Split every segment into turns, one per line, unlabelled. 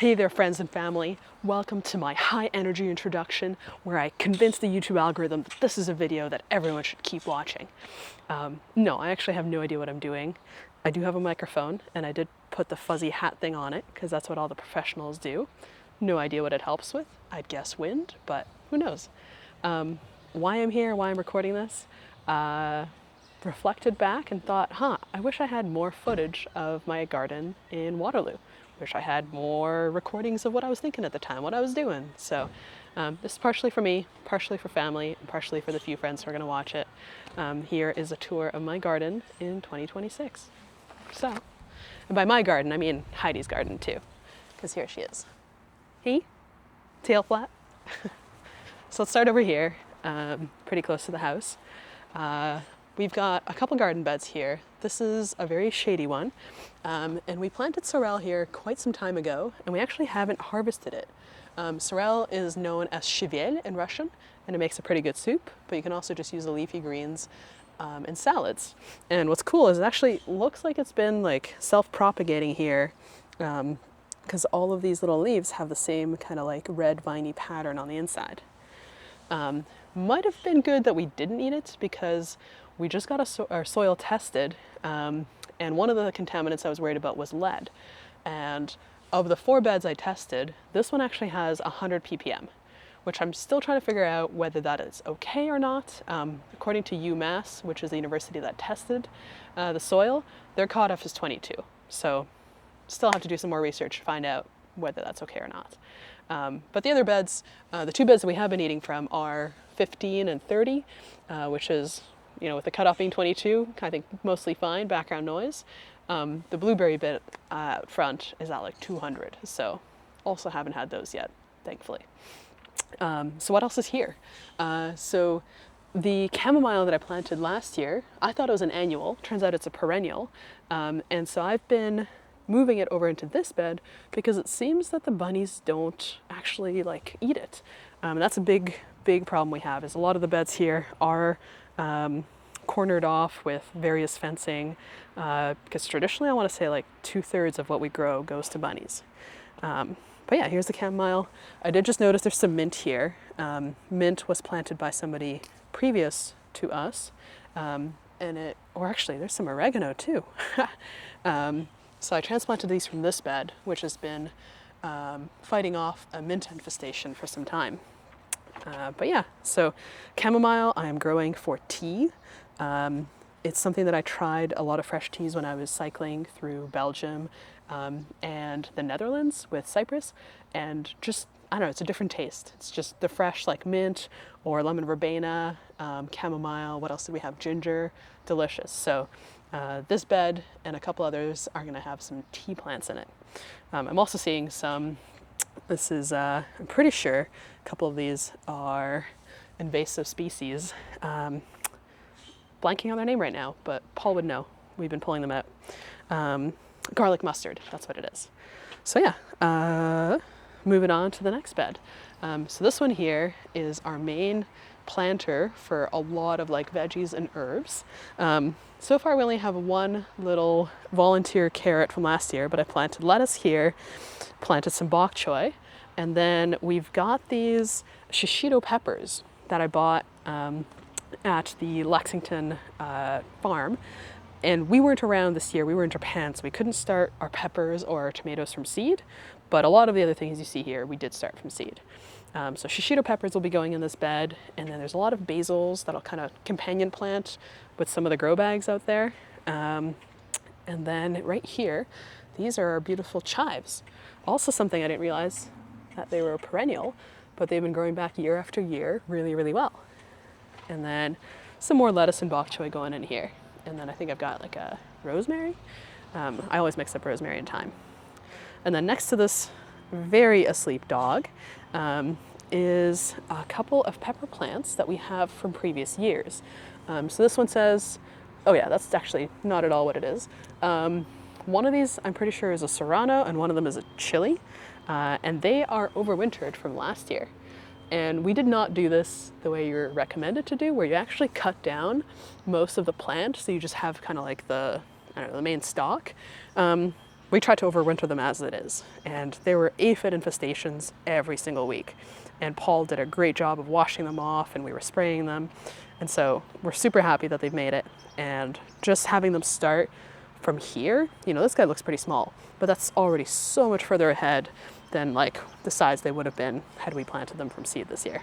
Hey there, friends and family. Welcome to my high energy introduction where I convince the YouTube algorithm that this is a video that everyone should keep watching. No, I actually have no idea what I'm doing. I do have a microphone and I did put the fuzzy hat thing on it because that's what all the professionals do. No idea what it helps with. I'd guess wind, but who knows? Why I'm here, why I'm recording this, reflected back and thought, I wish I had more footage of my garden in Waterloo. Wish I had more recordings of what I was thinking at the time, what I was doing. So this is partially for me, partially for family, and partially for the few friends who are going to watch it. Here is a tour of my garden in 2026. So, and by my garden, I mean Heidi's garden too, because here she is. Hey, tail flap. So let's start over here, pretty close to the house. We've got a couple garden beds here. This is a very shady one. And we planted sorrel here quite some time ago, and we actually haven't harvested it. Sorrel is known as chiviel in Russian, and it makes a pretty good soup, but you can also just use the leafy greens in salads. And what's cool is it actually looks like it's been like self-propagating here, because all of these little leaves have the same kind of like red viney pattern on the inside. Might have been good that we didn't eat it because we just got our soil tested, and one of the contaminants I was worried about was lead. And of the 4 beds I tested, this one actually has 100 ppm, which I'm still trying to figure out whether that is okay or not. According to UMass, which is the university that tested the soil, their cutoff is 22. So still have to do some more research to find out whether that's okay or not. But the other beds, the 2 beds that we have been eating from are 15 and 30, which is, you know, with the cutoff being 22, I think mostly fine, background noise. The blueberry bit out front is at like 200, so also haven't had those yet, thankfully. So what else is here? So the chamomile that I planted last year, I thought it was an annual, turns out it's a perennial, and so I've been moving it over into this bed because it seems that the bunnies don't actually like eat it. That's a big problem we have, is a lot of the beds here are cornered off with various fencing, because traditionally I want to say like 2/3 of what we grow goes to bunnies. But yeah, here's the chamomile. I did just notice there's some mint here. Mint was planted by somebody previous to us, or actually there's some oregano too. So I transplanted these from this bed, which has been fighting off a mint infestation for some time. But yeah, so chamomile I am growing for tea. It's something that I tried a lot of fresh teas when I was cycling through Belgium and the Netherlands with cypress, and just, I don't know, it's a different taste. It's just the fresh like mint or lemon verbena, chamomile, what else did we have? Ginger, delicious. So this bed and a couple others are gonna have some tea plants in it. I'm also seeing some, this is, I'm pretty sure a couple of these are invasive species. Blanking on their name right now, but Paul would know. We've been pulling them out. Garlic mustard, that's what it is. So yeah, moving on to the next bed. So this one here is our main planter for a lot of like veggies and herbs. So far we only have one little volunteer carrot from last year, but I planted lettuce here, planted some bok choy, and then we've got these shishito peppers that I bought at the Lexington farm. And we weren't around this year, we were in Japan, so we couldn't start our peppers or our tomatoes from seed, but a lot of the other things you see here, we did start from seed. So shishito peppers will be going in this bed, and then there's a lot of basils that'll kind of companion plant with some of the grow bags out there. And then right here, these are our beautiful chives. Also something I didn't realize that they were a perennial, but they've been growing back year after year really, really well. And then some more lettuce and bok choy going in here. And then I think I've got like a rosemary. I always mix up rosemary and thyme. And then next to this very asleep dog is a couple of pepper plants that we have from previous years. So this one says, oh yeah, that's actually not at all what it is. One of these I'm pretty sure is a serrano and one of them is a chili. And they are overwintered from last year. And we did not do this the way you're recommended to do, where you actually cut down most of the plant, so you just have kind of like the, I don't know, the main stalk. we tried to overwinter them as it is, and there were aphid infestations every single week. And Paul did a great job of washing them off, and we were spraying them. And so we're super happy that they've made it. And just having them start from here, this guy looks pretty small, but that's already so much further ahead than like the size they would have been had we planted them from seed this year.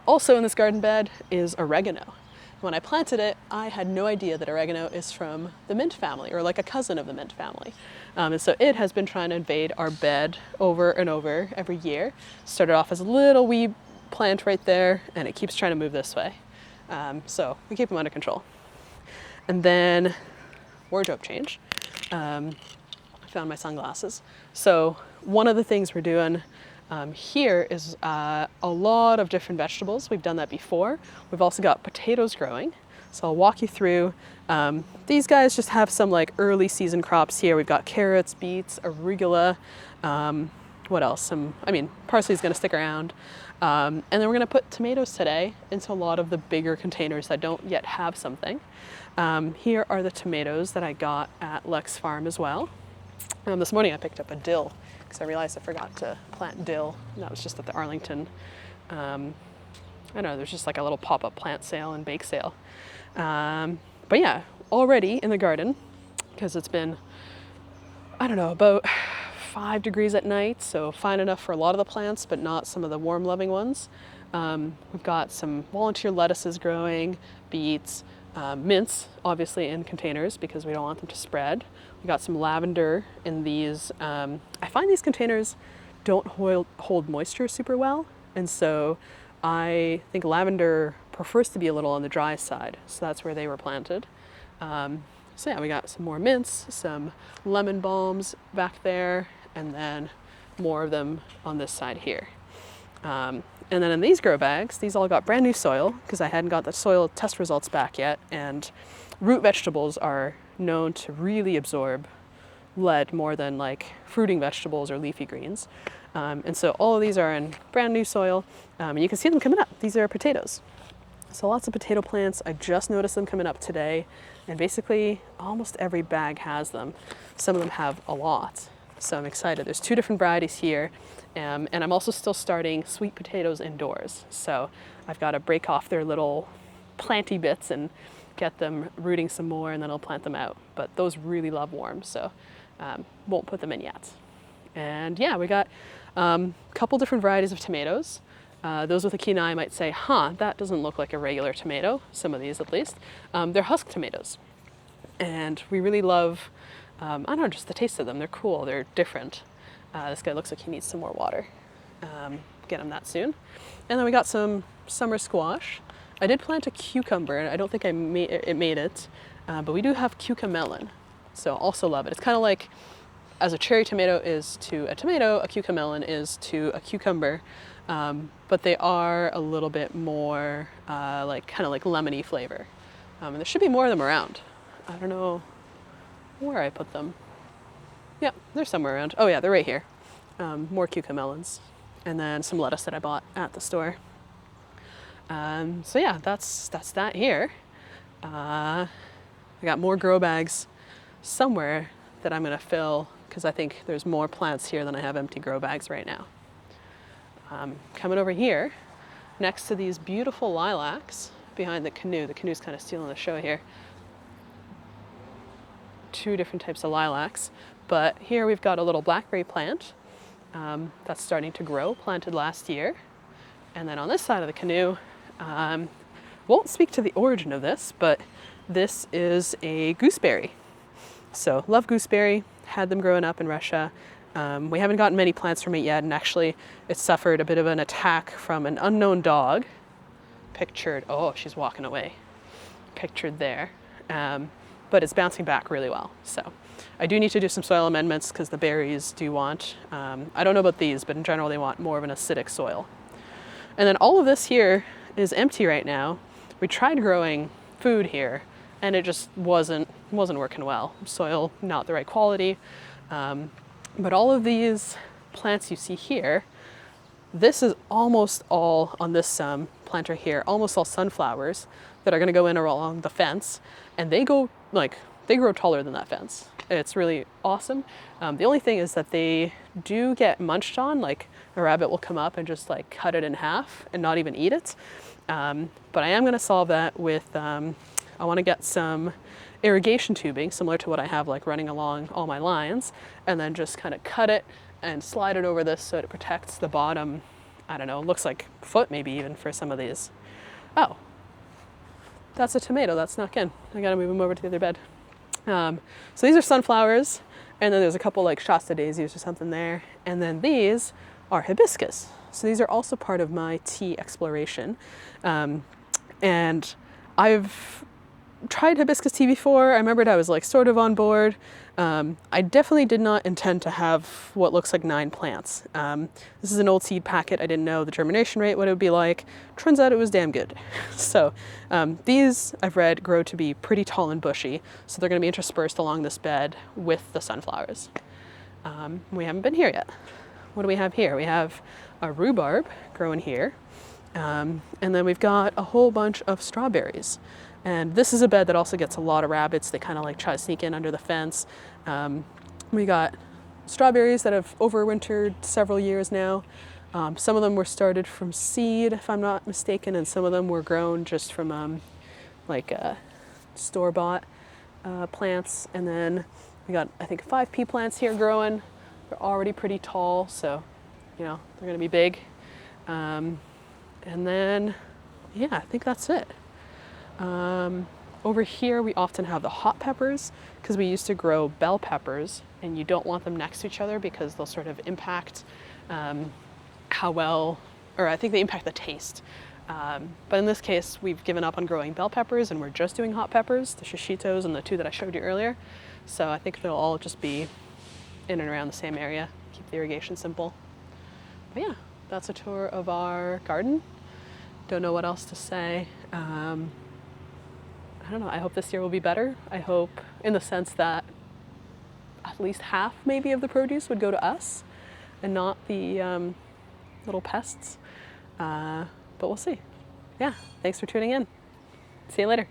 Also in this garden bed is oregano. When I planted it, I had no idea that oregano is from the mint family, or like a cousin of the mint family. And so it has been trying to invade our bed over and over every year. Started off as a little wee plant right there, and it keeps trying to move this way. So we keep them under control. And then wardrobe change. I found my sunglasses. So one of the things we're doing here is a lot of different vegetables. We've done that before. We've also got potatoes growing. So I'll walk you through. These guys just have some like early season crops here. We've got carrots, beets, arugula. What else? Parsley's gonna stick around. And then we're gonna put tomatoes today into a lot of the bigger containers that don't yet have something. Here are the tomatoes that I got at Lex Farm as well. This morning I picked up a dill because I realized I forgot to plant dill. And that was just at the Arlington, I don't know, there's just like a little pop-up plant sale and bake sale. But yeah, already in the garden, because it's been, I don't know, about 5 degrees at night, so fine enough for a lot of the plants, but not some of the warm-loving ones. We've got some volunteer lettuces growing, beets, mints, obviously in containers because we don't want them to spread. We got some lavender in these. I find these containers don't hold moisture super well, and so I think lavender prefers to be a little on the dry side, so that's where they were planted. So yeah, we got some more mints, some lemon balms back there, and then more of them on this side here. And then in these grow bags, these all got brand new soil because I hadn't got the soil test results back yet, and root vegetables are known to really absorb lead more than like fruiting vegetables or leafy greens. And so all of these are in brand new soil, and you can see them coming up. These are potatoes. So lots of potato plants. I just noticed them coming up today, and basically almost every bag has them. Some of them have a lot, so I'm excited. There's 2 different varieties here, and I'm also still starting sweet potatoes indoors. So I've got to break off their little planty bits and get them rooting some more, and then I'll plant them out. But those really love warm, so won't put them in yet. And yeah, we got a couple different varieties of tomatoes. Those with a keen eye might say, that doesn't look like a regular tomato, some of these at least. They're husk tomatoes. And we really love, I don't know, just the taste of them. They're cool, they're different. This guy looks like he needs some more water. Get him that soon. And then we got some summer squash. I did plant a cucumber, and I don't think it made it, but we do have cucamelon, so also love it. It's kind of like, as a cherry tomato is to a tomato, a cucamelon is to a cucumber, but they are a little bit more kind of like lemony flavor. And there should be more of them around. I don't know where I put them. Yeah, they're somewhere around. Oh yeah, they're right here. More cucamelons, and then some lettuce that I bought at the store. So yeah, that's that here. I got more grow bags somewhere that I'm gonna fill because I think there's more plants here than I have empty grow bags right now. Coming over here, next to these beautiful lilacs behind the canoe. The canoe's kind of stealing the show here. 2 different types of lilacs, but here we've got a little blackberry plant that's starting to grow, planted last year. And then on this side of the canoe, won't speak to the origin of this, but this is a gooseberry. So love gooseberry, had them growing up in Russia. We haven't gotten many plants from it yet, and actually it suffered a bit of an attack from an unknown dog, pictured, oh, she's walking away, pictured there. But it's bouncing back really well. So I do need to do some soil amendments because the berries do want, I don't know about these, but in general they want more of an acidic soil. And then all of this here is empty right now. We tried growing food here and it just wasn't working well. Soil not the right quality. But all of these plants you see here, this is almost all on this planter here, almost all sunflowers that are gonna go in along the fence, and they grow taller than that fence. It's really awesome. The only thing is that they do get munched on. Like a rabbit will come up and just like cut it in half and not even eat it. But I am going to solve that with, I want to get some irrigation tubing similar to what I have like running along all my lines, and then just kind of cut it and slide it over this so it protects the bottom. I don't know, it looks like foot maybe even for some of these. Oh, that's a tomato that snuck in. I gotta move him over to the other bed. So these are sunflowers, and then there's a couple like Shasta daisies or something there. And then these are hibiscus. So these are also part of my tea exploration. And I've tried hibiscus tea before. I remembered I was like sort of on board. I definitely did not intend to have what looks like 9 plants. This is an old seed packet. I didn't know the germination rate, what it would be like. Turns out it was damn good. So these, I've read, grow to be pretty tall and bushy. So they're going to be interspersed along this bed with the sunflowers. We haven't been here yet. What do we have here? We have a rhubarb growing here. And then we've got a whole bunch of strawberries. And this is a bed that also gets a lot of rabbits. They kind of like try to sneak in under the fence. We got strawberries that have overwintered several years now. Some of them were started from seed, if I'm not mistaken, and some of them were grown just from store-bought plants. And then we got, I think, 5 pea plants here growing. They're already pretty tall, so, you know, they're gonna be big. And then, yeah, I think that's it. Over here we often have the hot peppers because we used to grow bell peppers, and you don't want them next to each other because they'll sort of impact how well, or I think they impact the taste. But in this case, we've given up on growing bell peppers and we're just doing hot peppers, the shishitos and the 2 that I showed you earlier. So I think they'll all just be in and around the same area, keep the irrigation simple. But yeah, that's a tour of our garden. Don't know what else to say. I don't know, I hope this year will be better. I hope in the sense that at least half maybe of the produce would go to us and not the little pests. But we'll see. Yeah, thanks for tuning in. See you later.